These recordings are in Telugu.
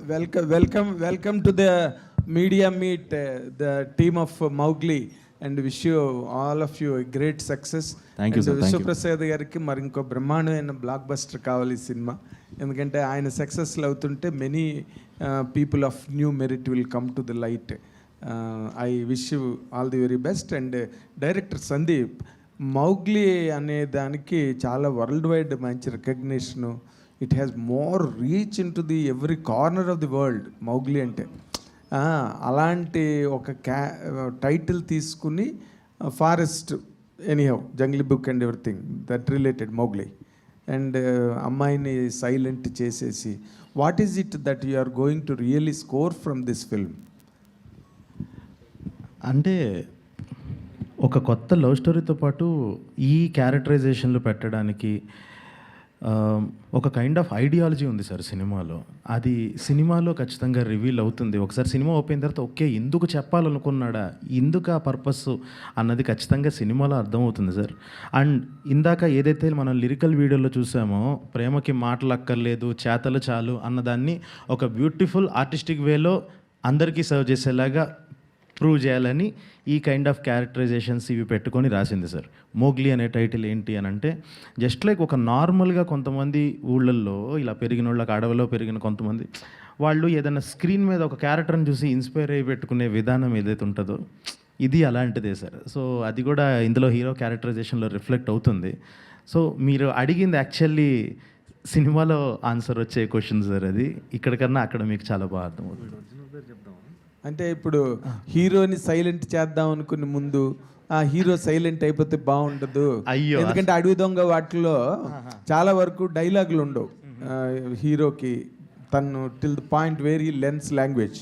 Welcome to the media meet, the team of Mowgli, and wish you all of you a great success. Thank you, sir. Thank you. Vishwaprasad గారికి మరి ఇంకో బ్రహ్మాండమైన బ్లాక్ బస్టర్ కావాలి ఈ సినిమా, ఎందుకంటే ఆయన సక్సెస్లు అవుతుంటే many people of new merit will come to the light. I wish you all the very best. And director Sandeep, Mowgli అనే దానికి చాలా వరల్డ్ వైడ్ మంచి recognition. It has more reach in to the every corner of the world. Mowgli అంటే అలాంటి ఒక టైటిల్ తీసుకుని forest anyhow jungle book and everything that related Mowgli, and అమ్మాయిని సైలెంట్ చేసేసి what is it that you are going to really score from this film? అంటే ఒక కొత్త లవ్ స్టోరీతో పాటు ఈ క్యారెక్టరైజేషన్లు పెట్టడానికి ఒక కైండ్ ఆఫ్ ఐడియాలజీ ఉంది సార్ సినిమాలో. అది సినిమాలో ఖచ్చితంగా రివీల్ అవుతుంది. ఒకసారి సినిమా ఓపెన్ తర్వాత ఓకే ఎందుకు చెప్పాలనుకున్నాడా, ఎందుకు ఆ పర్పస్ అన్నది ఖచ్చితంగా సినిమాలో అర్థమవుతుంది సార్. అండ్ ఇందాక ఏదైతే మనం లిరికల్ వీడియోలో చూసామో, ప్రేమకి మాటలు అక్కర్లేదు చేతలు చాలు అన్నదాన్ని ఒక బ్యూటిఫుల్ ఆర్టిస్టిక్ వేలో అందరికీ సర్వ్ చేసేలాగా ప్రూవ్ చేయాలని ఈ కైండ్ ఆఫ్ క్యారెక్టరైజేషన్స్ ఇవి పెట్టుకొని రాసింది సార్. మోగ్లీ అనే టైటిల్ ఏంటి అని అంటే, జస్ట్ లైక్ ఒక నార్మల్గా కొంతమంది ఊళ్ళల్లో ఇలా పెరిగిన వాళ్ళకి, అడవిలో పెరిగిన కొంతమంది వాళ్ళు ఏదైనా స్క్రీన్ మీద ఒక క్యారెక్టర్ని చూసి ఇన్స్పైర్ అయ్యి పెట్టుకునే విధానం ఏదైతే ఉంటుందో ఇది అలాంటిదే సార్. సో అది కూడా ఇందులో హీరో క్యారెక్టరైజేషన్లో రిఫ్లెక్ట్ అవుతుంది. సో మీరు అడిగింది యాక్చువల్లీ సినిమాలో ఆన్సర్ వచ్చే క్వశ్చన్ సార్. అది ఇక్కడికన్నా అక్కడ మీకు చాలా బాగా అర్థమవుతుంది. అంటే ఇప్పుడు హీరోని సైలెంట్ చేద్దాం అనుకునే ముందు ఆ హీరో సైలెంట్ అయిపోతే బాగుండదు. అయ్యో, ఎందుకంటే అడవి దొంగ వాటిలో చాలా వరకు డైలాగులు ఉండవు హీరోకి, తను till the point where he lens language.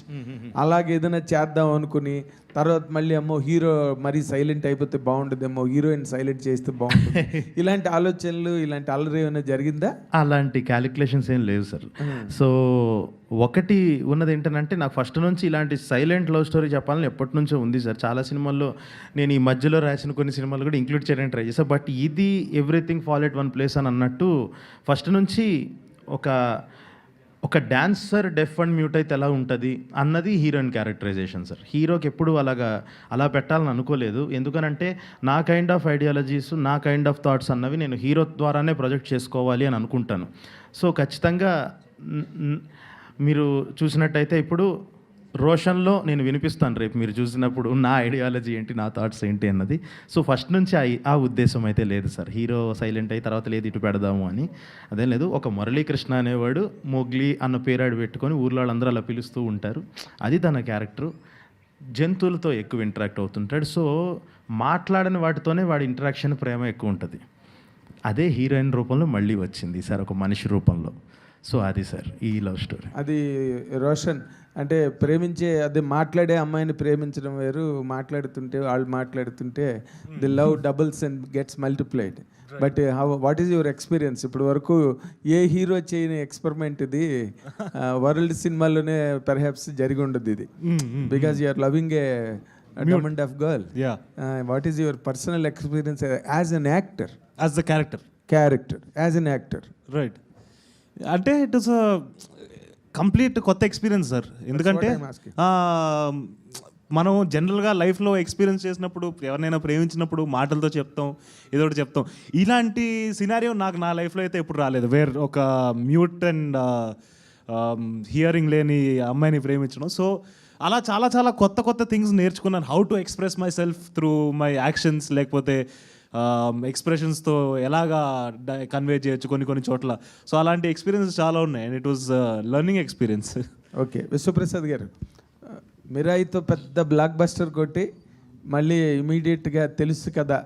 అలాగే ఏదైనా చేద్దాం అనుకుని తర్వాత మళ్ళీ అమ్మో హీరో మరీ సైలెంట్ అయిపోతే బాగుంటుందేమో, హీరోయిన్ సైలెంట్ చేస్తే బాగుంటుంది, ఇలాంటి ఆలోచనలు, ఇలాంటి అల్లరి ఏమైనా జరిగిందా? అలాంటి క్యాలిక్యులేషన్స్ ఏం లేవు సార్. సో ఒకటి ఉన్నది ఏంటంటే, నాకు ఫస్ట్ నుంచి ఇలాంటి సైలెంట్ లవ్ స్టోరీ చెప్పాలని ఎప్పటి నుంచో ఉంది సార్. చాలా సినిమాల్లో నేను ఈ మధ్యలో రాసిన కొన్ని సినిమాలు కూడా ఇంక్లూడ్ చేయడానికి ట్రై చేశాను. బట్ ఇది everything fall at one place అని అన్నట్టు ఫస్ట్ నుంచి ఒక డాన్సర్ డెఫ్ అండ్ మ్యూట్ అయితే ఎలా ఉంటుంది అన్నది హీరోయిన్ క్యారెక్టరైజేషన్ సార్. హీరోకి ఎప్పుడు అలా పెట్టాలని అనుకోలేదు. ఎందుకనంటే నా కైండ్ ఆఫ్ ఐడియాలజీస్, నా కైండ్ ఆఫ్ థాట్స్ అన్నవి నేను హీరో ద్వారానే ప్రొజెక్ట్ చేసుకోవాలి అని అనుకుంటాను. సో ఖచ్చితంగా మీరు చూసినట్టయితే ఇప్పుడు రోషన్లో నేను వినిపిస్తాను రేపు మీరు చూసినప్పుడు నా ఐడియాలజీ ఏంటి, నా థాట్స్ ఏంటి అన్నది. సో ఫస్ట్ నుంచి ఆ ఉద్దేశం అయితే లేదు సార్, హీరో సైలెంట్ అయ్యి తర్వాత లేదు ఇటు పెడదాము అని అదేం లేదు. ఒక మురళీకృష్ణ అనేవాడు మోగ్లీ అన్న పేరాడు పెట్టుకొని ఊర్లో వాళ్ళందరూ అలా పిలుస్తూ ఉంటారు. అది తన క్యారెక్టరు. జంతువులతో ఎక్కువ ఇంటరాక్ట్ అవుతుంటాడు. సో మాట్లాడని వాటితోనే వాడి ఇంటరాక్షన్, ప్రేమ ఎక్కువ ఉంటుంది. అదే హీరోయిన్ రూపంలో మళ్ళీ వచ్చింది సార్, ఒక మనిషి రూపంలో. సో అది సార్ ఈ లవ్ స్టోరీ. అది రోషన్ అంటే ప్రేమించే, అది మాట్లాడే అమ్మాయిని ప్రేమించడం వేరు, వాళ్ళు మాట్లాడుతుంటే the love doubles and gets multiplied. But what is your experience? ఇప్పుడు వరకు ఏ హీరో చేయని ఎక్స్పెరిమెంట్ ఇది, వరల్డ్ సినిమాలోనే పెర్హాప్స్ జరిగి ఉండదు ఇది, because you are loving a diamond of girl. What is your personal experience as an actor, as the character as an actor? Right. అంటే ఇట్ ఇస్ కంప్లీట్ కొత్త ఎక్స్పీరియన్స్ సార్. ఎందుకంటే మనం జనరల్గా లైఫ్లో ఎక్స్పీరియన్స్ చేసినప్పుడు, ఎవరినైనా ప్రేమించినప్పుడు మాటలతో చెప్తాం, ఏదో ఒకటి చెప్తాం. ఇలాంటి సినారియో నాకు నా లైఫ్లో అయితే ఎప్పుడు రాలేదు. వేర్ ఒక మ్యూట్ అండ్ హియరింగ్ లేని అమ్మాయిని ప్రేమించడం. సో అలా చాలా చాలా కొత్త థింగ్స్ నేర్చుకున్నాను. How to express my self through my actions, లేకపోతే ఎక్స్ప్రెషన్స్తో ఎలాగా కన్వే చేయొచ్చు కొన్ని చోట్ల. సో అలాంటి ఎక్స్పీరియన్సెస్ చాలా ఉన్నాయి and it was learning experience. Okay, Vishwaprasad గారు, మిరాయితో పెద్ద బ్లాక్ బస్టర్ కొట్టి మళ్ళీ ఇమీడియట్గా తెలుసు కదా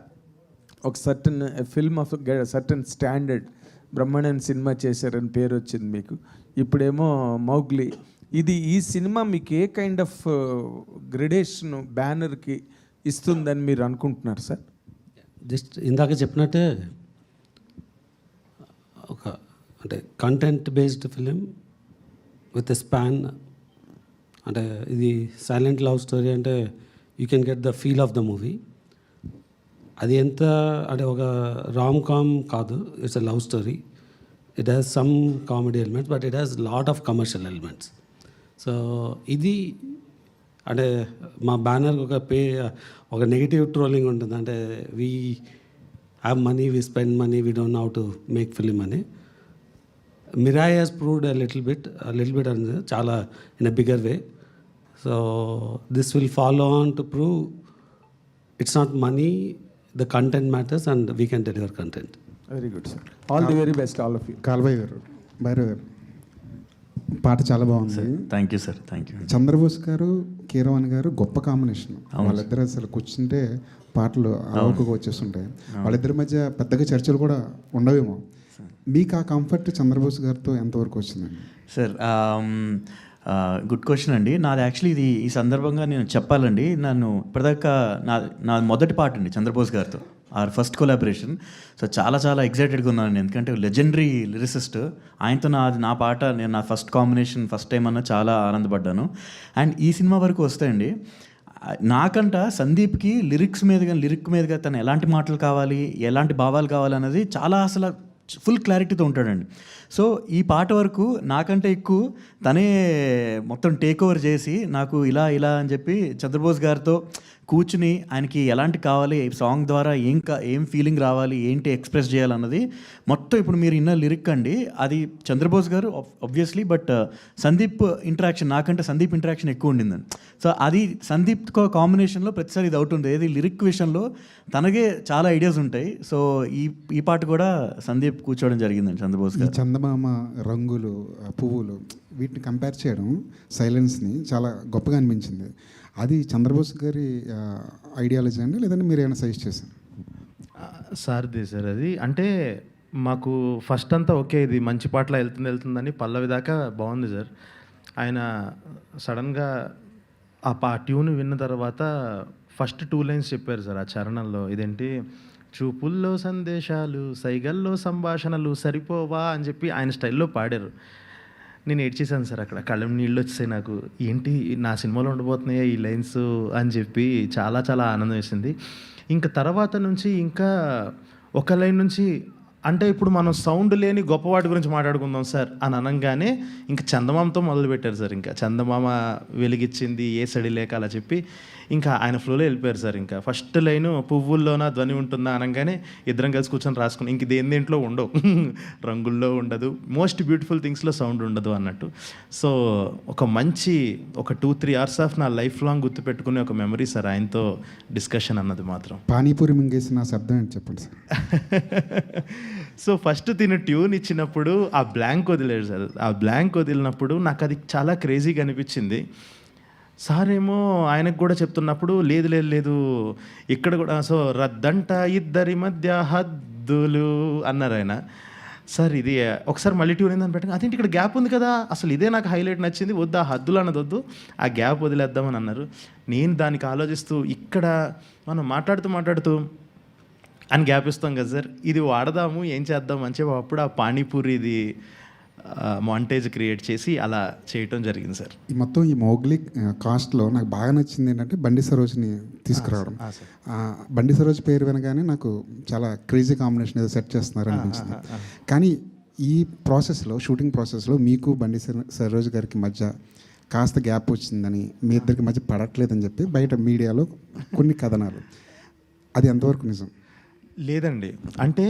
ఒక certain film of certain standard బ్రహ్మాండమైన సినిమా చేశారని పేరు వచ్చింది మీకు. ఇప్పుడేమో మౌగ్లీ. ఈ సినిమా మీకు ఏ కైండ్ ఆఫ్ గ్రెడేషన్ బ్యానర్కి ఇస్తుందని మీరు అనుకుంటున్నారు సార్? జస్ట్ ఇందాక చెప్పినట్టే అంటే content based film with a span. అంటే ఇది సైలెంట్ లవ్ స్టోరీ అంటే you can get the feel of the movie. అది ఎంత అంటే ఒక రామ్ కామ్ కాదు, it's a love story. It has some comedy elements, but it has a lot of commercial elements. So ఇది అంటే మా బ్యానర్కి ఒక నెగిటివ్ ట్రోలింగ్ ఉంటుంది, అంటే we have money, we spend money, we don't know how to make film అని. Mirai has proved little bit అనేది చాలా in a bigger way. So this will follow on to prove it's not money, the content matters and we can deliver content. Very good sir, all the very best all of you. కాల్బాయ్ గారు, భైరవ్ గారు, పాట చాలా బాగుంది. Thank you sir, thank you. Chandrabose గారు, కీరవాణి గారు గొప్ప కాంబినేషన్. వాళ్ళిద్దరు అసలు కూర్చుంటే పాటలు అలవకగా వచ్చేస్తుంటాయి. వాళ్ళిద్దరి మధ్య పెద్దగా చర్చలు కూడా ఉండవేమో. మీకు ఆ కంఫర్ట్ చంద్రబోస్ గారితో ఎంతవరకు వచ్చిందండి? సార్ గుడ్ క్వశ్చన్ అండి. నాది యాక్చువల్లీ ఇది ఈ సందర్భంగా నేను చెప్పాలండి, నన్ను ఇప్పటిదాకా నా మొదటి పాట అండి చంద్రబోస్ గారితో, ఆర్ ఫస్ట్ కొలాబరేషన్. సో చాలా చాలా ఎక్సైటెడ్గా ఉన్నాను, ఎందుకంటే లెజెండరీ లిరిసిస్ట్ ఆయనతో నా పాట, నేను నా ఫస్ట్ కాంబినేషన్ ఫస్ట్ టైం అన్న చాలా ఆనందపడ్డాను. అండ్ ఈ సినిమా వరకు వస్తాయండి, నాకంట సందీప్కి లిరిక్ మీదుగా తను ఎలాంటి మాటలు కావాలి, ఎలాంటి భావాలు కావాలి అన్నది చాలా అసలు ఫుల్ క్లారిటీతో ఉంటాడండి. సో ఈ పాట వరకు నాకంటే ఎక్కువ తనే మొత్తం టేక్ ఓవర్ చేసి నాకు ఇలా అని చెప్పి చంద్రబోస్ గారితో కూర్చుని ఆయనకి ఎలాంటి కావాలి, ఈ సాంగ్ ద్వారా ఏం ఫీలింగ్ రావాలి, ఏంటి ఎక్స్ప్రెస్ చేయాలన్నది మొత్తం ఇప్పుడు మీరు ఇన్న లిరిక్ అండి, అది చంద్రబోస్ గారు ఆబ్వియస్లీ, బట్ సందీప్ ఇంటరాక్షన్, నాకంటే సందీప్ ఇంటరాక్షన్ ఎక్కువ ఉండిందండి. సో అది సందీప్ కాంబినేషన్లో ప్రతిసారి ఇది అవుతుంది, ఏది లిరిక్ విషయంలో తనకే చాలా ఐడియాస్ ఉంటాయి. సో ఈ పాట కూడా సందీప్ కూర్చోవడం జరిగిందండి చంద్రబోస్ గారు. చందమామ, రంగులు, పువ్వులు వీటిని కంపేర్ చేయడం, సైలెన్స్ని చాలా గొప్పగా అనిపించింది. అది చంద్రబోస్ గారి ఐడియాలజీ అండి, లేదంటే మీరు ఏమైనా సజెస్ట్ చేశారు? సార్ది సార్ అది. అంటే మాకు ఫస్ట్ అంతా ఓకే, ఇది మంచి పాటలో వెళ్తుందని పల్లవి దాకా బాగుంది సార్. ఆయన సడన్గా ఆ ట్యూన్ విన్న తర్వాత ఫస్ట్ 2 లైన్స్ చెప్పారు సార్ ఆ చరణంలో. ఇదేంటి, చూపుల్లో సందేశాలు, సైగల్లో సంభాషణలు సరిపోవా అని చెప్పి ఆయన స్టైల్లో పాడారు. నేను ఏడ్చేసాను సార్, అక్కడ కళ్ళ నీళ్ళు వచ్చాయి నాకు. ఏంటి నా సినిమాలో ఉండబోతున్నాయా ఈ లైన్స్ అని చెప్పి చాలా చాలా ఆనందం వేసింది. ఇంకా తర్వాత నుంచి ఇంకా ఒక లైన్ నుంచి, అంటే ఇప్పుడు మనం సౌండ్ లేని గొప్పవాటి గురించి మాట్లాడుకుందాం సార్ అని అనగానే ఇంకా చందమామతో మొదలుపెట్టారు సార్. ఇంకా చందమామ వెలిగిచ్చింది ఏ సడి లేక అలా చెప్పి ఇంకా ఆయన ఫ్లోలో వెళ్ళిపోయారు సార్. ఇంకా ఫస్ట్ లైను పువ్వుల్లోన ధ్వని ఉంటుందా అనగానే ఇద్దరం కలిసి కూర్చొని రాసుకుని, ఇంక దేంట్లో ఉండవు, రంగుల్లో ఉండదు, మోస్ట్ బ్యూటిఫుల్ థింగ్స్లో సౌండ్ ఉండదు అన్నట్టు. సో ఒక 2-3 అవర్స్ ఆఫ్ నా లైఫ్ లాంగ్ గుర్తుపెట్టుకునే ఒక మెమరీ సార్ ఆయనతో డిస్కషన్ అన్నది మాత్రం. పానీపూరి మింగేసిన శబ్దం ఏంటి చెప్పండి సార్. సో ఫస్ట్ తిని ట్యూన్ ఇచ్చినప్పుడు ఆ బ్లాంక్ వదిలేడు సార్. ఆ బ్లాంక్ వదిలినప్పుడు నాకు అది చాలా క్రేజీగా అనిపించింది. సార్ ఏమో ఆయనకు కూడా చెప్తున్నప్పుడు లేదు ఇక్కడ కూడా సో రద్దంట ఇద్దరి మధ్య హద్దులు అన్నారు ఆయన. సార్ ఇది ఒకసారి మళ్ళీ ట్యూన్ అయిందని పెట్టండి, అదేంటి ఇక్కడ గ్యాప్ ఉంది కదా, అసలు ఇదే నాకు హైలైట్ నచ్చింది, వద్దు ఆ హద్దులు అన్నది వద్దు, ఆ గ్యాప్ వదిలేద్దామని అన్నారు. నేను దానికి ఆలోచిస్తూ ఇక్కడ మనం మాట్లాడుతూ అని గ్యాప్ ఇస్తాం కదా సార్, ఇది వాడదాము ఏం చేద్దాం అని చెప్పి అప్పుడు ఆ పానీపూరిది మాంటేజ్ క్రియేట్ చేసి అలా చేయటం జరిగింది సార్. ఈ మొత్తం ఈ మోగ్లీ కాస్ట్లో నాకు బాగా నచ్చింది ఏంటంటే బండి సరోజ్ని తీసుకురావడం. బండి సరోజ్ పేరు వినగానే నాకు చాలా క్రేజీ కాంబినేషన్ ఏదో సెట్ చేస్తున్నారు అనిపించింది. కానీ ఈ ప్రాసెస్లో, షూటింగ్ ప్రాసెస్లో మీకు బండి సరోజ్ గారికి మధ్య కాస్త గ్యాప్ వచ్చిందని, మీ ఇద్దరికి మధ్య పడట్లేదని చెప్పి బయట మీడియాలో కొన్ని కథనాలు, అది ఎంతవరకు నిజం? లేదండి, అంటే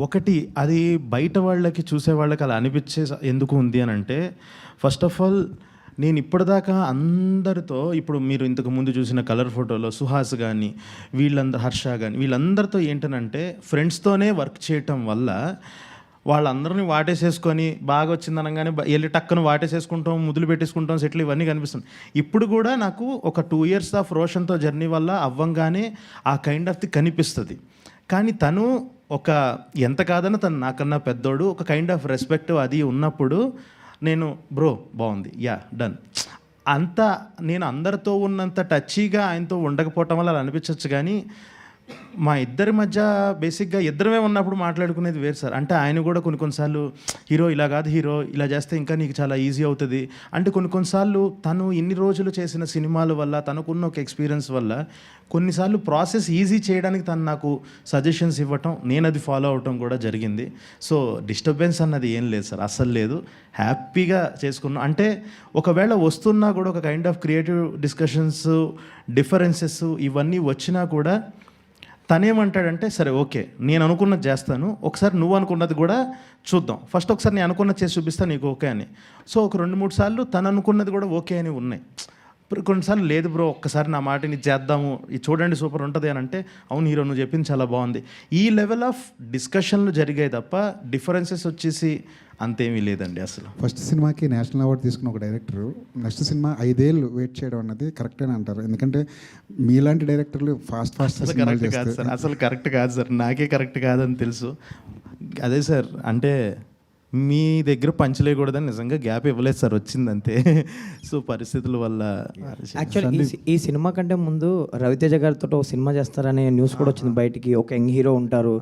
ఒకటి అది బయట వాళ్ళకి చూసే వాళ్ళకి అలా అనిపించే ఎందుకు ఉంది అని అంటే, ఫస్ట్ ఆఫ్ ఆల్ నేను ఇప్పటిదాకా అందరితో, ఇప్పుడు మీరు ఇంతకు ముందు చూసిన కలర్ ఫోటోలో సుహాస్ కానీ వీళ్ళందరూ, హర్ష కానీ వీళ్ళందరితో ఏంటనంటే ఫ్రెండ్స్తోనే వర్క్ చేయటం వల్ల వాళ్ళందరినీ వాటేసేసుకొని బాగా వచ్చింది అనగానే వెళ్ళి టక్కును వాటేసేసుకుంటాం, ముద్దులు పెట్టేసుకుంటాం, సెటిల్ ఇవన్నీ కనిపిస్తుంది. ఇప్పుడు కూడా నాకు ఒక 2 years ఆఫ్ రోషన్తో జర్నీ వల్ల అవ్వంగానే ఆ కైండ్ ఆఫ్ ది కనిపిస్తుంది. కానీ తను ఒక ఎంత కాదన్నా తను నాకన్నా పెద్దోడు, ఒక కైండ్ ఆఫ్ రెస్పెక్ట్ అది ఉన్నప్పుడు నేను బ్రో బాగుంది యా డన్ అంత నేను అందరితో ఉన్నంత టచీగా ఆయనతో ఉండకపోవటం వల్ల అలా అనిపించవచ్చు. కానీ మా ఇద్దరి మధ్య బేసిక్గా ఇద్దరమే ఉన్నప్పుడు మాట్లాడుకునేది వేరు సార్. అంటే ఆయన కూడా కొన్నిసార్లు హీరో ఇలా కాదు, హీరో ఇలా చేస్తే ఇంకా నీకు చాలా ఈజీ అవుతుంది అంటే కొన్నిసార్లు తను ఇన్ని రోజులు చేసిన సినిమాల వల్ల తనకున్న ఒక ఎక్స్పీరియన్స్ వల్ల కొన్నిసార్లు ప్రాసెస్ ఈజీ చేయడానికి తను నాకు సజెషన్స్ ఇవ్వటం, నేను అది ఫాలో అవటం కూడా జరిగింది. సో డిస్టర్బెన్స్ అన్నది ఏం లేదు సార్, అస్సలు లేదు. హ్యాపీగా చేసుకున్నాం. అంటే ఒకవేళ వస్తున్నా కూడా ఒక kind of creative discussions, differences ఇవన్నీ వచ్చినా కూడా తనేమంటాడంటే సరే ఓకే నేను అనుకున్నది చేస్తాను, ఒకసారి నువ్వు అనుకున్నది కూడా చూద్దాం, ఫస్ట్ ఒకసారి నేను అనుకున్నది చేసి చూపిస్తాను నీకు ఓకే అని. సో ఒక 2-3 సార్లు తను అనుకున్నది కూడా ఓకే అని ఉన్నాయి. కొన్నిసార్లు లేదు బ్రో ఒక్కసారి నా మాటని చేద్దాము, ఇది చూడండి సూపర్ ఉంటుంది అని అంటే అవును హీరో నువ్వు చెప్పింది చాలా బాగుంది. ఈ లెవెల్ ఆఫ్ డిస్కషన్లు జరిగాయి తప్ప డిఫరెన్సెస్ వచ్చేసి అంతేమీ లేదండి అసలు. ఫస్ట్ సినిమాకి నేషనల్ అవార్డు తీసుకున్న ఒక డైరెక్టర్ నెక్స్ట్ సినిమా 5 ఏళ్ళు వెయిట్ చేయడం అన్నది కరెక్ట్ అని అంటారు. ఎందుకంటే మీలాంటి డైరెక్టర్లు ఫాస్ట్ సినిమాలు కరెక్ట్ కాదు చేస్తారు. సార్, అసలు కరెక్ట్ కాదు సార్, నాకే కరెక్ట్ కాదని తెలుసు. అదే సార్ అంటే మీ దగ్గర పంచలేయకూడదని నిజంగా గ్యాప్ ఇవ్వలేదు సార్, వచ్చిందంతే. సో పరిస్థితుల వల్ల. యాక్చువల్లీ ఈ సినిమా కంటే ముందు రవితేజ గారితో ఒక సినిమా చేస్తారనే న్యూస్ కూడా వచ్చింది బయటికి. ఒక యంగ్ హీరో ఉంటారు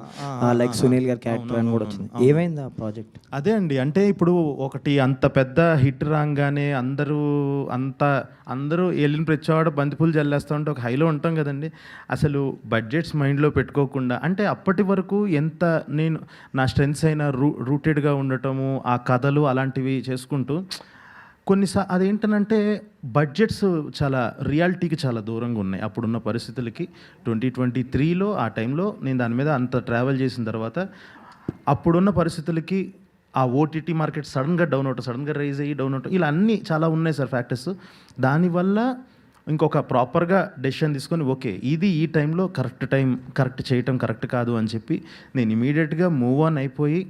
లైక్ సునీల్ గారి క్యారెక్టర్ అని కూడా వచ్చింది. ఏమైంది ఆ ప్రాజెక్ట్? అదే అండి, అంటే ఇప్పుడు ఒకటి అంత పెద్ద హిట్ రాగానే అందరూ వెళ్ళిన ప్రతివాడు బంతిపూలు జల్లేస్తూ ఉంటే ఒక హైలో ఉంటాం కదండి. అసలు బడ్జెట్స్ మైండ్లో పెట్టుకోకుండా అంటే అప్పటి వరకు ఎంత నేను నా స్ట్రెంగ్స్ అయినా రూటెడ్గా ఉండటము, ఆ కథలు అలాంటివి చేసుకుంటూ కొన్నిసార్లు అదేంటనంటే బడ్జెట్స్ చాలా రియాలిటీకి చాలా దూరంగా ఉన్నాయి అప్పుడున్న పరిస్థితులకి. 2023లో ఆ టైంలో నేను దాని మీద అంత ట్రావెల్ చేసిన తర్వాత అప్పుడున్న పరిస్థితులకి ఆ ఓటీటీ మార్కెట్ సడన్గా డౌన్ అవటం, సడన్గా రైజ్ అయ్యి డౌన్ అవటం, ఇలా అన్నీ చాలా ఉన్నాయి సార్ ఫ్యాక్టర్స్. దానివల్ల ఇంకొక ప్రాపర్గా డెసిషన్ తీసుకొని ఓకే ఇది ఈ టైంలో కరెక్ట్ చేయటం కరెక్ట్ కాదు అని చెప్పి నేను ఇమీడియట్గా మూవ్ ఆన్ అయిపోయి.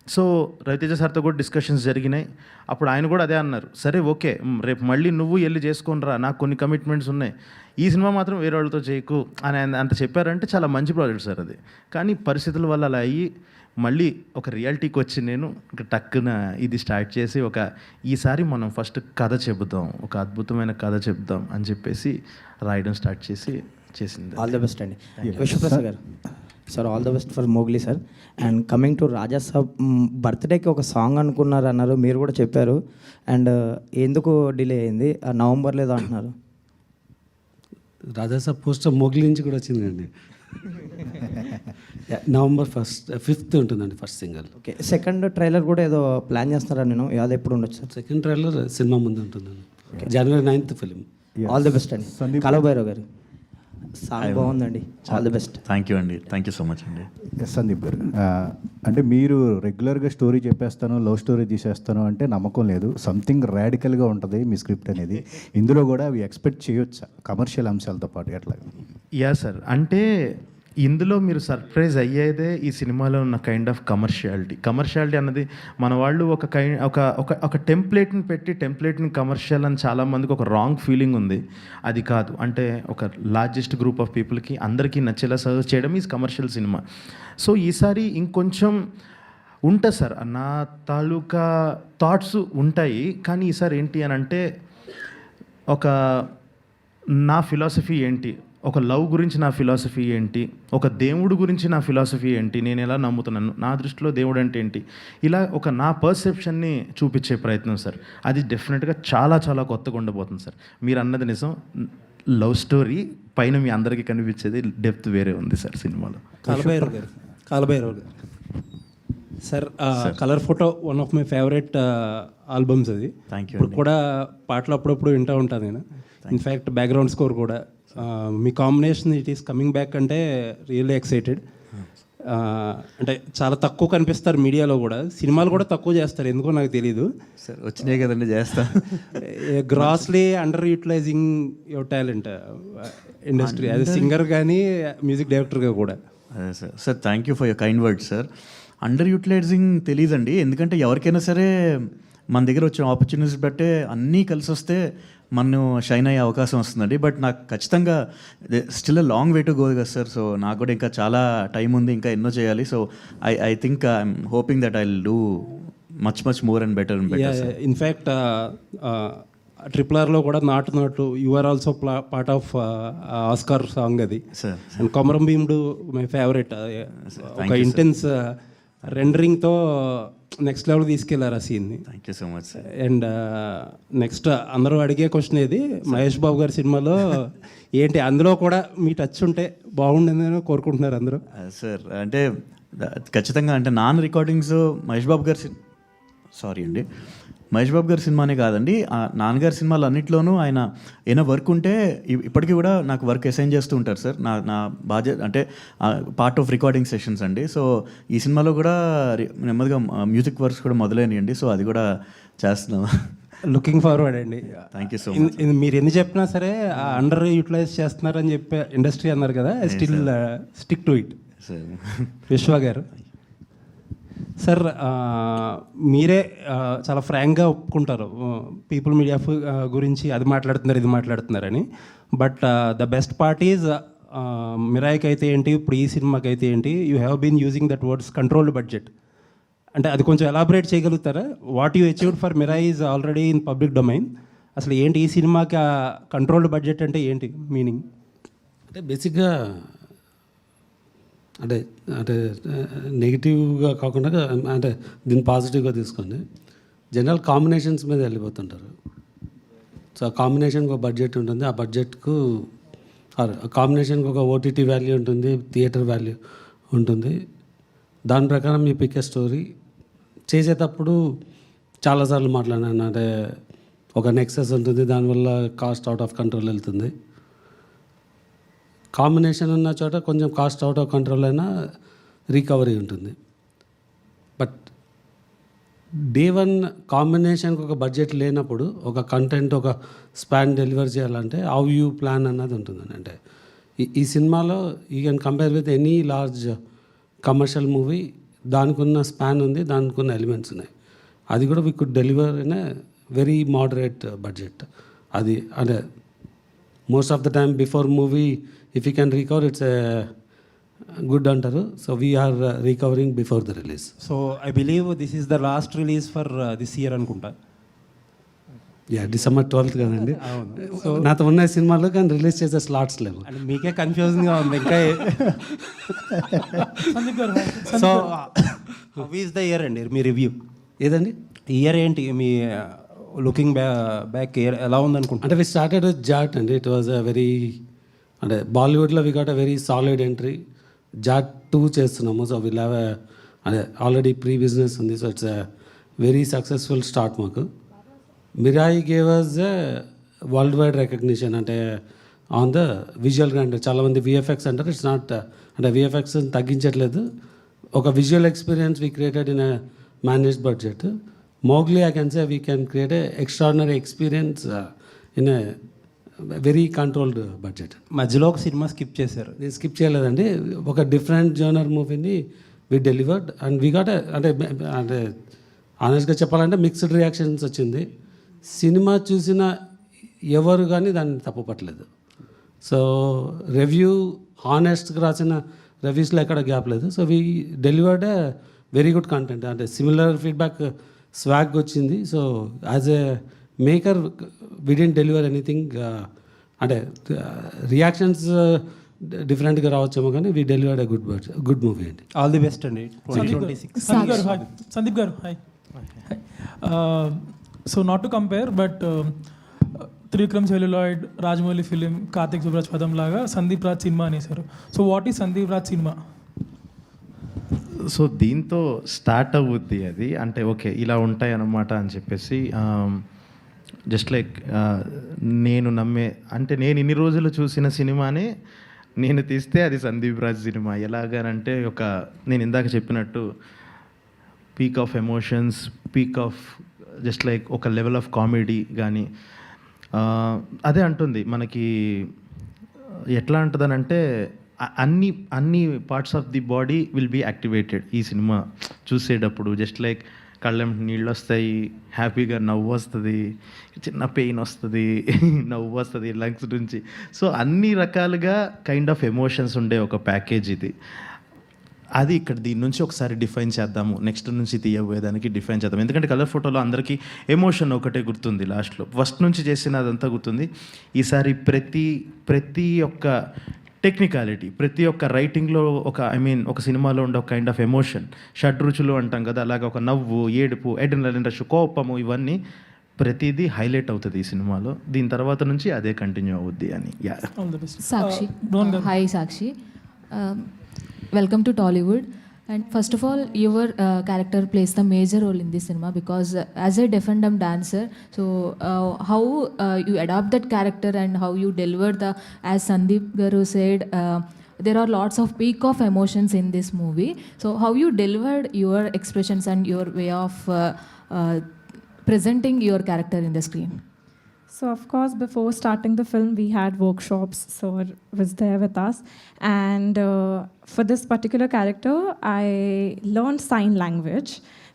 సో రవితేజ సార్తో కూడా డిస్కషన్స్ జరిగినాయి. అప్పుడు ఆయన కూడా అదే అన్నారు, సరే ఓకే రేపు మళ్ళీ నువ్వు వెళ్ళి చేసుకొని రా, నాకు కొన్ని కమిట్మెంట్స్ ఉన్నాయి, ఈ సినిమా మాత్రం వేరే వాళ్ళతో చేయకు అని అంత చెప్పారంటే చాలా మంచి ప్రాజెక్ట్ సార్ అది. కానీ పరిస్థితుల వల్ల అలా అయ్యి మళ్ళీ ఒక రియాలిటీకి వచ్చి నేను ఇంకా టక్కున ఇది స్టార్ట్ చేసి ఈసారి మనం ఫస్ట్ కథ చెబుదాం, ఒక అద్భుతమైన కథ చెబుదాం అని చెప్పేసి రాయడం స్టార్ట్ చేసింది. ఆల్ ద బెస్ట్ అండి. విశ్వప్రసాద్ గారు sir, all the best for Mowgli sir. And coming to Raja Saab, బర్త్డేకి ఒక సాంగ్ అనుకున్నారు అన్నారు, మీరు కూడా చెప్పారు. అండ్ ఎందుకు డిలే అయింది? నవంబర్ లేదో అంటున్నారు. రాజాసాబ్ పోస్టర్ మోగ్లీ నుంచి కూడా వచ్చిందండి. November 5th ఉంటుందండి first single. Okay, second trailer కూడా ఏదో ప్లాన్ చేస్తున్నారా? నేను అది ఎప్పుడు ఉండొచ్చు సార్? సెకండ్ ట్రైలర్ సినిమా ముందు ఉంటుందండి, January 9th film. All the best అండి. కలవభైరవ్ గారు సాంగ్ బాగుందండి, all the best. Thank you అండి, థ్యాంక్ యూ సో మచ్ అండి. సందీప్ గారు, అంటే మీరు రెగ్యులర్గా స్టోరీ చెప్పేస్తాను, లవ్ స్టోరీ తీసేస్తాను అంటే నమ్మకం లేదు. సంథింగ్ రాడికల్గా ఉంటుంది మీ స్క్రిప్ట్ అనేది. ఇందులో కూడా అవి ఎక్స్పెక్ట్ చేయొచ్చా కమర్షియల్ అంశాలతో పాటు ఎట్లా? యా సార్, అంటే ఇందులో మీరు సర్ప్రైజ్ అయ్యేదే ఈ సినిమాలో ఉన్న కైండ్ ఆఫ్ కమర్షియాలిటీ అన్నది మన వాళ్ళు ఒక టెంప్లెట్ని పెట్టి టెంప్లెట్ని కమర్షియల్ అని చాలామందికి ఒక రాంగ్ ఫీలింగ్ ఉంది. అది కాదు, అంటే ఒక లార్జెస్ట్ గ్రూప్ ఆఫ్ పీపుల్కి అందరికీ నచ్చేలా సర్వ్ చేయడం ఈజ్ కమర్షియల్ సినిమా. సో ఈసారి ఇంకొంచెం ఉంటుంది సార్, నా తాలూకా థాట్స్ ఉంటాయి. కానీ ఈసారి ఏంటి అని అంటే నా ఫిలాసఫీ ఏంటి, ఒక లవ్ గురించి నా ఫిలాసఫీ ఏంటి, ఒక దేవుడు గురించి నా ఫిలాసఫీ ఏంటి, నేను ఎలా నమ్ముతున్నాను, నా దృష్టిలో దేవుడు అంటే ఏంటి, ఇలా నా పర్సెప్షన్ని చూపించే ప్రయత్నం సార్. అది డెఫినెట్గా చాలా చాలా కొత్తగా ఉండబోతుంది సార్. మీరు అన్నది నిజం, లవ్ స్టోరీ పైన మీ అందరికీ కనిపించేది డెప్త్ వేరే ఉంది సార్ సినిమాలో. కాలభైరవ్ గారు sir, Colour Photo one of my favourite albums అది. Thank you. ఇప్పుడు కూడా పాటలు అప్పుడప్పుడు వింటూ ఉంటాను నేను. ఇన్ఫ్యాక్ట్ బ్యాక్గ్రౌండ్ స్కోర్ కూడా మీ combination it is coming back అంటే రియల్లీ ఎక్సైటెడ్. అంటే చాలా తక్కువ కనిపిస్తారు మీడియాలో కూడా, సినిమాలు కూడా తక్కువ చేస్తారు, ఎందుకో నాకు తెలీదు సార్. వచ్చినాయి కదండి, చేస్తా. Grossly under utilizing your talent industry as singer కానీ మ్యూజిక్ డైరెక్టర్గా కూడా. అదే sir. Sir thank you for your kind word sir. Under utilizing తెలియదండి, ఎందుకంటే ఎవరికైనా సరే మన దగ్గర వచ్చిన ఆపర్చునిటీస్ బట్టే అన్నీ కలిసి వస్తే మనం షైన్ అయ్యే అవకాశం వస్తుందండి. బట్ నాకు ఖచ్చితంగా still a long way to go కదా సార్. సో నాకు కూడా ఇంకా చాలా టైం ఉంది, ఇంకా ఎన్నో చేయాలి. So I think I'm hoping that I will do much more and better. In fact RRRలో కూడా నాటు you are also part of Oscar song అది. Sir and Komaram Bheemudu my favourite. ఒక ఇంటెన్స్ రెండరింగ్తో నెక్స్ట్ లెవెల్ తీసుకెళ్లారు ఆ సీన్ని. Thank you so much sir. And next అందరూ అడిగే క్వశ్చన్ ఏది, మహేష్ బాబు గారి సినిమాలో ఏంటి అందులో కూడా మీ టచ్ ఉంటే బాగుండేదని కోరుకుంటున్నారు అందరూ. సార్ అంటే ఖచ్చితంగా అంటే రికార్డింగ్స్ మహేష్ బాబు గారి మహేష్ బాబు గారి సినిమానే కాదండి, ఆ నాన్నగారి సినిమాలు అన్నింటిలోనూ ఆయన ఏమైనా వర్క్ ఉంటే ఇప్పటికీ కూడా నాకు వర్క్ అసైన్ చేస్తూ ఉంటారు సార్. నా బాధ్యత అంటే పార్ట్ ఆఫ్ రికార్డింగ్ సెషన్స్ అండి. సో ఈ సినిమాలో కూడా నెమ్మదిగా మ్యూజిక్ వర్క్స్ కూడా మొదలైనయండి. సో అది కూడా చేస్తున్నాం. లుకింగ్ ఫార్వర్డ్ అండి. Thank you so much. మీరు ఎన్ని చెప్పినా సరే అండర్ యూటిలైజ్ చేస్తున్నారని చెప్పే ఇండస్ట్రీ అన్నారు కదా, still stick to it. Sir విశ్వ గారు సార్, మీరే చాలా ఫ్రాంక్గా ఒప్పుకుంటారు పీపుల్ మీడియా గురించి అది మాట్లాడుతున్నారు ఇది మాట్లాడుతున్నారని. But the best part is మిరాయికి అయితే ఏంటి, ఇప్పుడు ఈ సినిమాకి అయితే ఏంటి, you have been using that words controlled budget. అంటే అది కొంచెం ఎలాబరేట్ చేయగలుగుతారా? What you achieved for Mirai is already in public domain. అసలు ఏంటి ఈ సినిమాకి కంట్రోల్డ్ బడ్జెట్ అంటే ఏంటి మీనింగ్? అంటే బేసిక్గా అంటే అంటే నెగిటివ్గా కాకుండా అంటే దీన్ని పాజిటివ్గా తీసుకోండి. జనరల్ కాంబినేషన్స్ మీద వెళ్ళిపోతుంటారు. సో ఆ కాంబినేషన్కి ఒక బడ్జెట్ ఉంటుంది, ఆ బడ్జెట్కు కాంబినేషన్కి ఒక ఓటీటీ వాల్యూ ఉంటుంది, థియేటర్ వాల్యూ ఉంటుంది. దాని ప్రకారం మీ పిక్ స్టోరీ చేసేటప్పుడు చాలాసార్లు మాట్లాడాను. అంటే ఒక నెక్సెస్ ఉంటుంది, దానివల్ల కాస్ట్ అవుట్ ఆఫ్ కంట్రోల్ వెళ్తుంది. కాంబినేషన్ ఉన్న చోట కొంచెం కాస్ట్ అవుట్ ఆఫ్ కంట్రోల్ అయినా రికవరీ ఉంటుంది. బట్ డే వన్ కాంబినేషన్కి ఒక బడ్జెట్ లేనప్పుడు ఒక కంటెంట్ ఒక స్పాన్ డెలివర్ చేయాలంటే హౌ యూ ప్లాన్ అన్నది ఉంటుంది. అంటే ఈ సినిమాలో you can compare with any large commercial movie. దానికి ఉన్న స్పాన్ ఉంది, దానికి ఉన్న ఎలిమెంట్స్ ఉన్నాయి. అది కూడా we could deliver in a very moderate budget. అది అంటే most of the time before movie if you can recover it's good అంటారు. So we're recovering before the release. So I believe this is the last release for this year అనుకుంటా. December 12th కదండి. నాతో ఉన్న సినిమాలో కానీ రిలీజ్ చేసే స్లాట్స్ లేవు. అంటే మీకే కన్ఫ్యూజింగ్గా ఉంది ఇంకా. So how is the year అండి మీ రివ్యూ? ఏదండి ఇయర్ ఏంటి మీ లుకింగ్ బ్యాక్ ఇయర్ ఎలా ఉంది అనుకుంటా? అంటే వి స్టార్టెడ్ విత్ జాట్ అండి. ఇట్ వాజ్ అ వెరీ అంటే బాలీవుడ్లో we got a very solid entry. Jaat 2 చేస్తున్నాము. సో విల్ హ్యావ్ అదే ఆల్రెడీ ప్రీ బిజినెస్ ఉంది. So it's a very successful start మాకు. Mirai gave us world wide recognition అంటే ఆన్ ద విజువల్ అంటే చాలామంది విఎఫ్ఎక్స్ అంటారు. ఇట్స్ నాట్ అంటే విఎఫ్ఎక్స్ తగ్గించట్లేదు. ఒక visual experience we created in a managed budget. Mowgli I can say we can create a extraordinary experience in a very controlled budget. మధ్యలో ఒక సినిమా స్కిప్ చేశారు. నేను స్కిప్ చేయలేదండి. ఒక డిఫరెంట్ జోనర్ మూవీని వి డెలివర్డ్ అండ్ వీ గాట్ అంటే ఆనెస్ట్గా చెప్పాలంటే మిక్స్డ్ రియాక్షన్స్ వచ్చింది. సినిమా చూసిన ఎవరు కానీ దాన్ని తప్పుపట్టలేదు. సో రివ్యూ హానెస్ట్గా రాసిన రివ్యూస్లో ఎక్కడ గ్యాప్ లేదు. So we delivered a very good content. అంటే సిమిలర్ ఫీడ్బ్యాక్ స్వాగ్ వచ్చింది. So as a maker we didn't deliver anything. అంటే రియాక్షన్స్ డిఫరెంట్గా రావచ్చేమో కానీ we delivered a good movie అండి. ఆల్ ది బెస్ట్ అండి 2026. సందీప్ గారు hi. So not to compare but Trivikram celluloid, Rajamouli film, Karthik Subbaraj పదం లాగా సందీప్ రాజ్ సినిమా అనేసారు. So what is Sandeep Raj సినిమా? సో దీంతో స్టార్ట్ అవుద్ది అది. అంటే ఓకే ఇలా ఉంటాయి అన్నమాట అని చెప్పేసి జస్ట్ లైక్ నేను నమ్మే అంటే నేను ఇన్ని రోజులు చూసిన సినిమానే నేను తీస్తే అది సందీప్ రాజ్ సినిమా. ఎలాగనంటే ఒక నేను ఇందాక చెప్పినట్టు peak of emotions, peak of just like ఒక లెవెల్ ఆఫ్ కామెడీ కానీ అదే అంటుంది మనకి. ఎట్లా అంటుందనంటే అన్ని parts of the body will be activated ఈ సినిమా చూసేటప్పుడు. జస్ట్ లైక్ కళ్ళెం నీళ్ళు వస్తాయి, హ్యాపీగా నవ్వు వస్తుంది, చిన్న పెయిన్ వస్తుంది, నవ్వు వస్తుంది లంగ్స్ నుంచి. సో అన్ని రకాలుగా కైండ్ ఆఫ్ ఎమోషన్స్ ఉండే ఒక ప్యాకేజ్ ఇది. అది ఇక్కడ దీని నుంచి ఒకసారి డిఫైన్ చేద్దాము, నెక్స్ట్ నుంచి తీయబోయేదానికి డిఫైన్ చేద్దాం. ఎందుకంటే కలర్ ఫోటోలో అందరికీ ఎమోషన్ ఒకటే గుర్తుంది, లాస్ట్లో ఫస్ట్ నుంచి చేసిన అదంతా గుర్తుంది. ఈసారి ప్రతి ఒక్క టెక్నికాలిటీ, ప్రతి ఒక్క రైటింగ్లో ఒక సినిమాలో ఉండే ఒక కైండ్ ఆఫ్ ఎమోషన్, షడ్రుచులు అంటాం కదా, అలాగే ఒక నవ్వు, ఏడుపు, అడ్రినలిన్ రష్, కోపము, ఇవన్నీ ప్రతిదీ హైలైట్ అవుతుంది ఈ సినిమాలో. దీని తర్వాత నుంచి అదే కంటిన్యూ అవుద్ది అని. All the best. Sakshi. Hi, Sakshi. Welcome to Tollywood. And first of all, your character plays the major role in this cinema because as a deaf and dumb dancer, so how you adopt that character and how you deliver as Sandeep Garu said, there are lots of peak of emotions in this movie. So how you delivered your expressions and your way of presenting your character in the screen? So, of course, before starting the film, we had workshops. So, was there with us. And for this particular character, I learned sign language,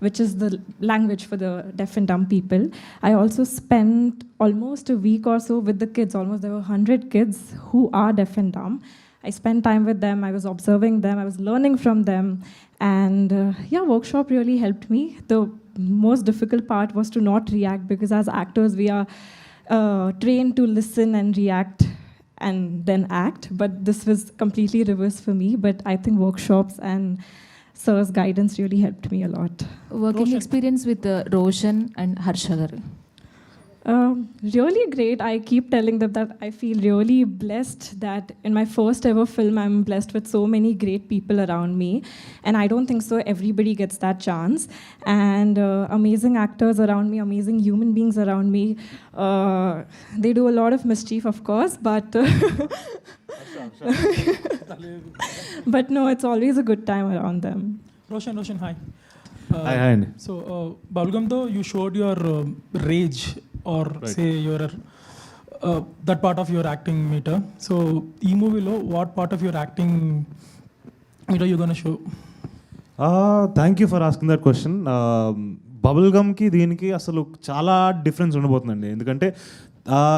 which is the language for the deaf and dumb people. I also spent almost a week or so with the kids. Almost there were 100 kids who are deaf and dumb. I spent time with them. I was observing them. I was learning from them. And workshop really helped me. The most difficult part was to not react because as actors, we are trained to listen and react and then act, but this was completely reverse for me. But I think workshops and sir's guidance really helped me a lot. Working experience with Roshan and Harsha garu. Really great. I keep telling them that I feel really blessed that in my first ever film, I'm blessed with so many great people around me. And I don't think so everybody gets that chance. And amazing actors around me, amazing human beings around me. They do a lot of mischief, of course, but but no, it's always a good time around them. Roshan, hi. Hi, అండి. So, Balgamto, you showed your rage or say your that part of your acting meter. So, e movie lo what part of your acting meter you gonna show? Thank you for asking that question. Bubble గమ్కి దీనికి అసలు చాలా డిఫరెన్స్ ఉండబోతుందండి. ఎందుకంటే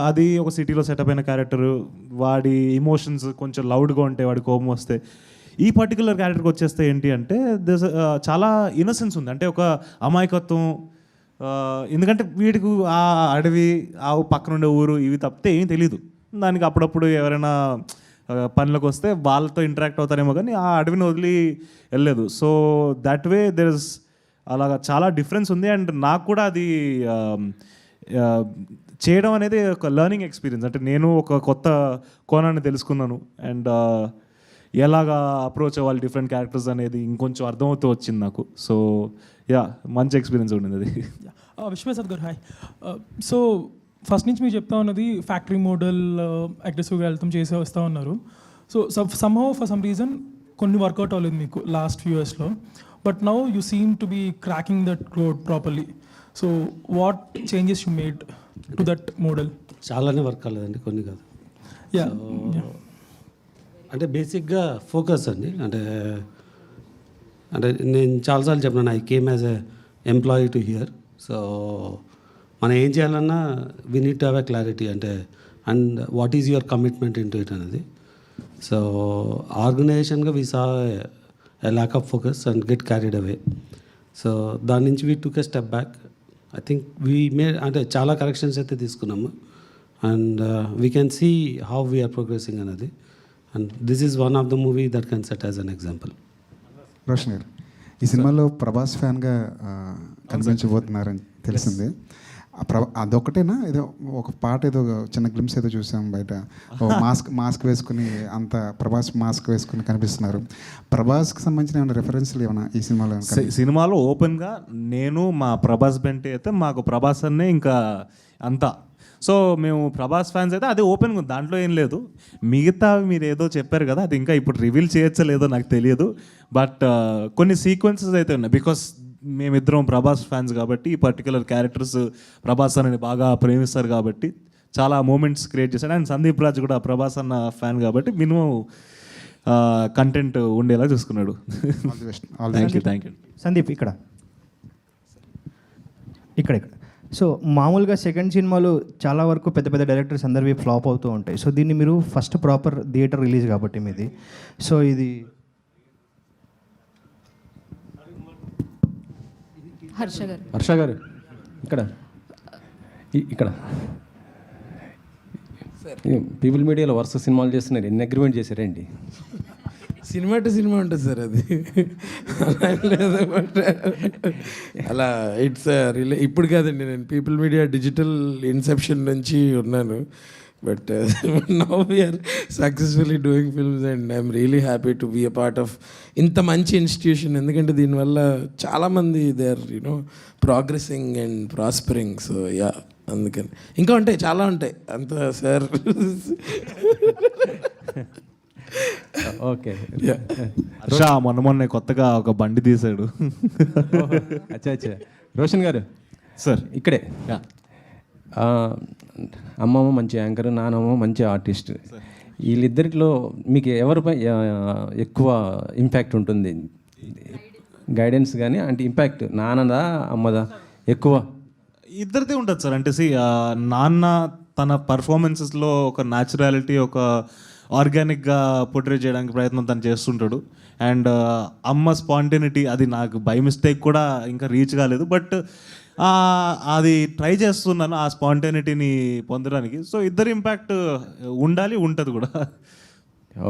అది ఒక సిటీలో సెటప్ అయిన క్యారెక్టర్, వాడి ఎమోషన్స్ కొంచెం లౌడ్గా ఉంటాయి, వాడి కోపం వస్తే. ఈ పర్టికులర్ క్యారెక్టర్కి వచ్చేస్తే ఏంటి అంటే చాలా ఇన్నసెన్స్ ఉంది, అంటే ఒక అమాయకత్వం. ఎందుకంటే వీడికి ఆ అడవి, ఆ పక్కన ఉండే ఊరు ఇవి తప్పితే ఏం తెలియదు. దానికి అప్పుడప్పుడు ఎవరైనా పనులకు వస్తే వాళ్ళతో ఇంటరాక్ట్ అవుతారేమో కానీ ఆ అడవిని వదిలి వెళ్ళలేదు. So that way there is అలాగా చాలా డిఫరెన్స్ ఉంది. అండ్ నాకు కూడా అది చేయడం అనేది ఒక లెర్నింగ్ ఎక్స్పీరియన్స్. అంటే నేను ఒక కొత్త కోణాన్ని తెలుసుకున్నాను. అండ్ ఎలాగా అప్రోచ్ అవ్వాలి డిఫరెంట్ క్యారెక్టర్స్ అనేది ఇంకొంచెం అర్థమవుతూ వచ్చింది నాకు. సో మంచి ఎక్స్పీరియన్స్ ఉండింది అది. విశ్వప్రసాద్ గారు, హాయ్. సో ఫస్ట్ నుంచి మీరు చెప్తా ఉన్నది ఫ్యాక్టరీ మోడల్ అగ్రెసివ్గా వెళ్తాం చేసి వస్తూ ఉన్నారు. So somehow for some reason కొన్ని వర్కౌట్ అవ్వలేదు మీకు లాస్ట్ ఫ్యూ ఇయర్స్లో, but now you seem to be cracking that road properly. So what changes you made to that model? చాలానే వర్క్ అవ్వలేదండి, కొన్ని కాదు. యా, అంటే బేసిక్గా ఫోకస్ అండి. అంటే నేను చాలాసార్లు చెప్పినాను, I came as a employee to here. So మనం ఏం చేయాలన్నా we need to have a clarity, అంటే and what is your commitment in to it అనేది. సో ఆర్గనైజేషన్గా we saw a lack of focus and get carried away. So దాని నుంచి we took a step back. I think we made, అంటే చాలా కరెక్షన్స్ అయితే తీసుకున్నాము. And we can see how we're progressing అనేది. And this is one of the movie that can set as an example. Roshan గారు, ఈ సినిమాలో ప్రభాస్ ఫ్యాన్గా కనిపించబోతున్నారని తెలిసింది. అదొకటేనా? ఏదో ఒక పాట, ఏదో చిన్న గ్లిమ్స్ ఏదో చూసాం బయట, మాస్క్ వేసుకుని, అంత ప్రభాస్ మాస్క్ వేసుకుని కనిపిస్తున్నారు. ప్రభాస్కి సంబంధించిన ఏమైనా రెఫరెన్స్లు ఏమైనా ఈ సినిమాలో? సినిమాలో ఓపెన్గా నేను మా ప్రభాస్ బెంటే అయితే మాకు ప్రభాస్ అన్నే ఇంకా అంతా. సో మేము ప్రభాస్ ఫ్యాన్స్ అయితే అదే ఓపెన్గా ఉంది, దాంట్లో ఏం లేదు. మిగతా మీరు ఏదో చెప్పారు కదా, అది ఇంకా ఇప్పుడు రివీల్ చేయొచ్చో లేదో నాకు తెలియదు. బట్ కొన్ని సీక్వెన్సెస్ అయితే ఉన్నాయి, బికాస్ మేమిద్దరం ప్రభాస్ ఫ్యాన్స్ కాబట్టి, ఈ పర్టికులర్ క్యారెక్టర్స్ ప్రభాస్ అని బాగా ప్రేమిస్తారు కాబట్టి చాలా మూమెంట్స్ క్రియేట్ చేశాడు. అండ్ సందీప్ రాజ్ కూడా ప్రభాస్ అన్న ఫ్యాన్ కాబట్టి మినిమం కంటెంట్ ఉండేలా చూసుకున్నాడు. Thank you. సందీప్ ఇక్కడ. సో మామూలుగా సెకండ్ సినిమాలు చాలా వరకు పెద్ద పెద్ద డైరెక్టర్స్ అందరివి ఫ్లాప్ అవుతూ ఉంటాయి. సో దీన్ని మీరు ఫస్ట్ ప్రాపర్ థియేటర్ రిలీజ్ కాబట్టి మీది, సో ఇది హర్ష గారు. హర్ష గారు ఇక్కడ ఇక్కడ పీపుల్ మీడియాలో వరుస సినిమాలు చేస్తున్నారు, ఎన్ని అగ్రిమెంట్ చేశారండి? సినిమా టు సినిమా ఉంటుంది సార్ అది. అలా ఏం లేదు, బట్ అలా ఇట్స్ ఇప్పుడు కాదండి, నేను పీపుల్ మీడియా డిజిటల్ ఇన్సెప్షన్ నుంచి ఉన్నాను. But now we're successfully doing films and I'm really happy to be a part of ఇంత మంచి ఇన్స్టిట్యూషన్. ఎందుకంటే దీనివల్ల చాలామంది they are you know progressing and prospering. So yeah, అందుకని ఇంకా ఉంటాయి, చాలా ఉంటాయి అంత సార్. ఓకే. హర్ష మొన్న కొత్తగా ఒక బండి తీశాడు. అచ్చా అచ్చా. రోషన్ గారు సార్ ఇక్కడే. అమ్మమ్మ మంచి యాంకర్, నానమ్మ మంచి ఆర్టిస్ట్. వీళ్ళిద్దరిలో మీకు ఎవరిపై ఎక్కువ ఇంపాక్ట్ ఉంటుంది? గైడెన్స్ కానీ అంటే ఇంపాక్ట్ నాన్నదా అమ్మదా ఎక్కువ? ఇద్దరిదే ఉంటుంది సార్. అంటే నాన్న తన పర్ఫార్మెన్సెస్లో ఒక న్యాచురాలిటీ, ఒక ఆర్గానిక్గా పోర్ట్రే చేయడానికి ప్రయత్నం తను చేస్తుంటాడు. అండ్ అమ్మ స్పాంటేనిటీ, అది నాకు బై మిస్టేక్ కూడా ఇంకా రీచ్ కాలేదు, బట్ అది ట్రై చేస్తున్నాను ఆ స్పాంటేనిటీని పొందడానికి. సో ఇద్దరు ఇంపాక్ట్ ఉండాలి, ఉంటుంది కూడా.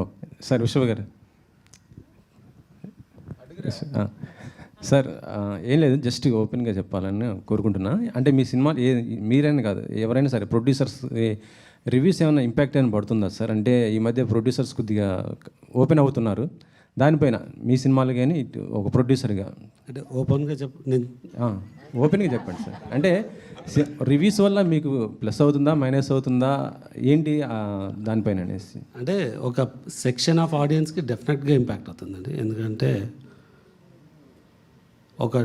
Okay sir. విశ్వ గారు సార్, ఏం లేదు, జస్ట్ ఓపెన్గా చెప్పాలని కోరుకుంటున్నా. అంటే మీ సినిమా మీరైనా కాదు, ఎవరైనా సరే ప్రొడ్యూసర్స్ రివ్యూస్ ఏమైనా ఇంపాక్ట్ అయినా పడుతుందా సార్? అంటే ఈ మధ్య ప్రొడ్యూసర్స్ కొద్దిగా ఓపెన్ అవుతున్నారు దానిపైన, మీ సినిమాలు కానీ ఒక ప్రొడ్యూసర్గా. అంటే ఓపెన్గా ఓపెన్గా చెప్పండి సార్. అంటే రివ్యూస్ వల్ల మీకు ప్లస్ అవుతుందా మైనస్ అవుతుందా ఏంటి దానిపైన అనేసి? అంటే ఒక సెక్షన్ ఆఫ్ ఆడియన్స్కి డెఫినెట్గా ఇంపాక్ట్ అవుతుందండి. ఎందుకంటే ఒక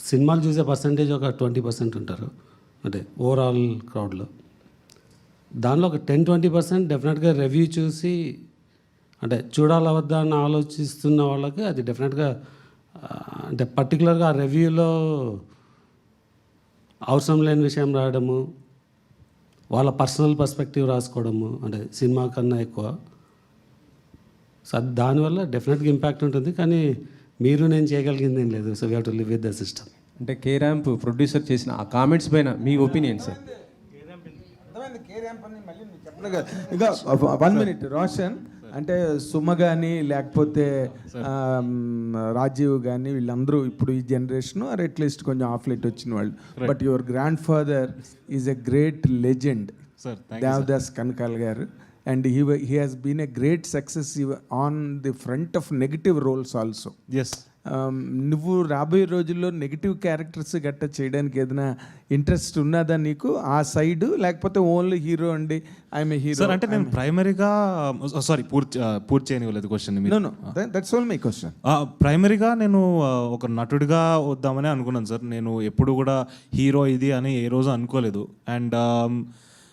సినిమాలు చూసే పర్సంటేజ్ ఒక 20% ఉంటారు, అంటే ఓవరాల్ క్రౌడ్లో. దానిలో ఒక 10-20% డెఫినెట్గా రివ్యూ చూసి అంటే చూడాలా వద్దా అని ఆలోచిస్తున్న వాళ్ళకి అది డెఫినెట్గా అంటే పర్టికులర్గా ఆ రివ్యూలో అవసరం లేని విషయం రాయడము, వాళ్ళ పర్సనల్ పర్స్పెక్టివ్ రాసుకోవడము, అంటే సినిమా కన్నా ఎక్కువ. సో అది దానివల్ల డెఫినెట్గా ఇంపాక్ట్ ఉంటుంది. కానీ మీరు నేను చేయగలిగింది ఏం లేదు. So we have to live with the system. అంటే కే ర్యాంప్ ప్రొడ్యూసర్ చేసిన ఆ కామెంట్స్ పైన మీ ఒపీనియన్ సార్? ఇంకా 1 minute రోషన్, అంటే సుమ కానీ లేకపోతే రాజీవ్ కానీ వీళ్ళందరూ ఇప్పుడు ఈ జనరేషన్ ఆర్ అట్లీస్ట్ కొంచెం ఆఫ్ లైట్ వచ్చిన వాళ్ళు. But your grandfather is a great legend, Devadas Kanakala గారు. And he has been a great success on the front of negative roles also. Yes. నువ్వు రాబోయే రోజుల్లో నెగిటివ్ క్యారెక్టర్స్ గట్ట చేయడానికి ఏదైనా ఇంట్రెస్ట్ ఉన్నదా నీకు ఆ సైడ్, లేకపోతే ఓన్లీ హీరో అండి ఐఎమ్ ఏ హీరో? సార్ అంటే నేను ప్రైమరీగా సారీ పూర్తి చేయనివ్వలేదు question. No that's all my question. ప్రైమరీగా నేను ఒక నటుడిగా వద్దామని అనుకున్నాను సార్. నేను ఎప్పుడు కూడా హీరో ఇది అని ఏ రోజు అనుకోలేదు. అండ్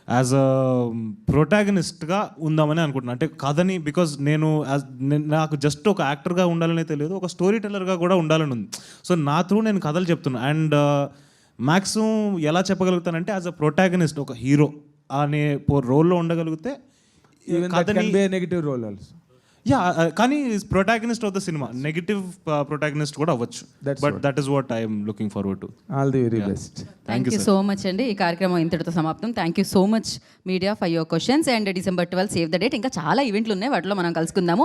యాజ్ అ ప్రొటాగనిస్ట్గా ఉందామని అనుకుంటున్నాను. అంటే కథని, బికాజ్ నాకు జస్ట్ ఒక యాక్టర్గా ఉండాలనే తెలియదు, ఒక స్టోరీ టెల్లర్గా కూడా ఉండాలని ఉంది. సో నా త్రూ నేను కథలు చెప్తున్నాను. అండ్ మ్యాక్సిమం ఎలా చెప్పగలుగుతానంటే యాజ్ అ ప్రొటాగనిస్ట్, ఒక హీరో అనే రోల్లో ఉండగలిగితే నెగిటివ్ రోల్ ఆల్సో. యా, కానీ protagonist of the cinema, negative protagonist కూడా అవ్వచ్చు. But that is what I'm looking forward to. All the very best. Thank you so much అండి. ఈ కార్యక్రమం ఇంతటితో సమాప్తం. Thank you so much media for your questions. And December 12 save the date. ఇంకా చాలా ఈవెంట్లు ఉన్నాయి, వాటిలో మనం కలుసుకుందాము.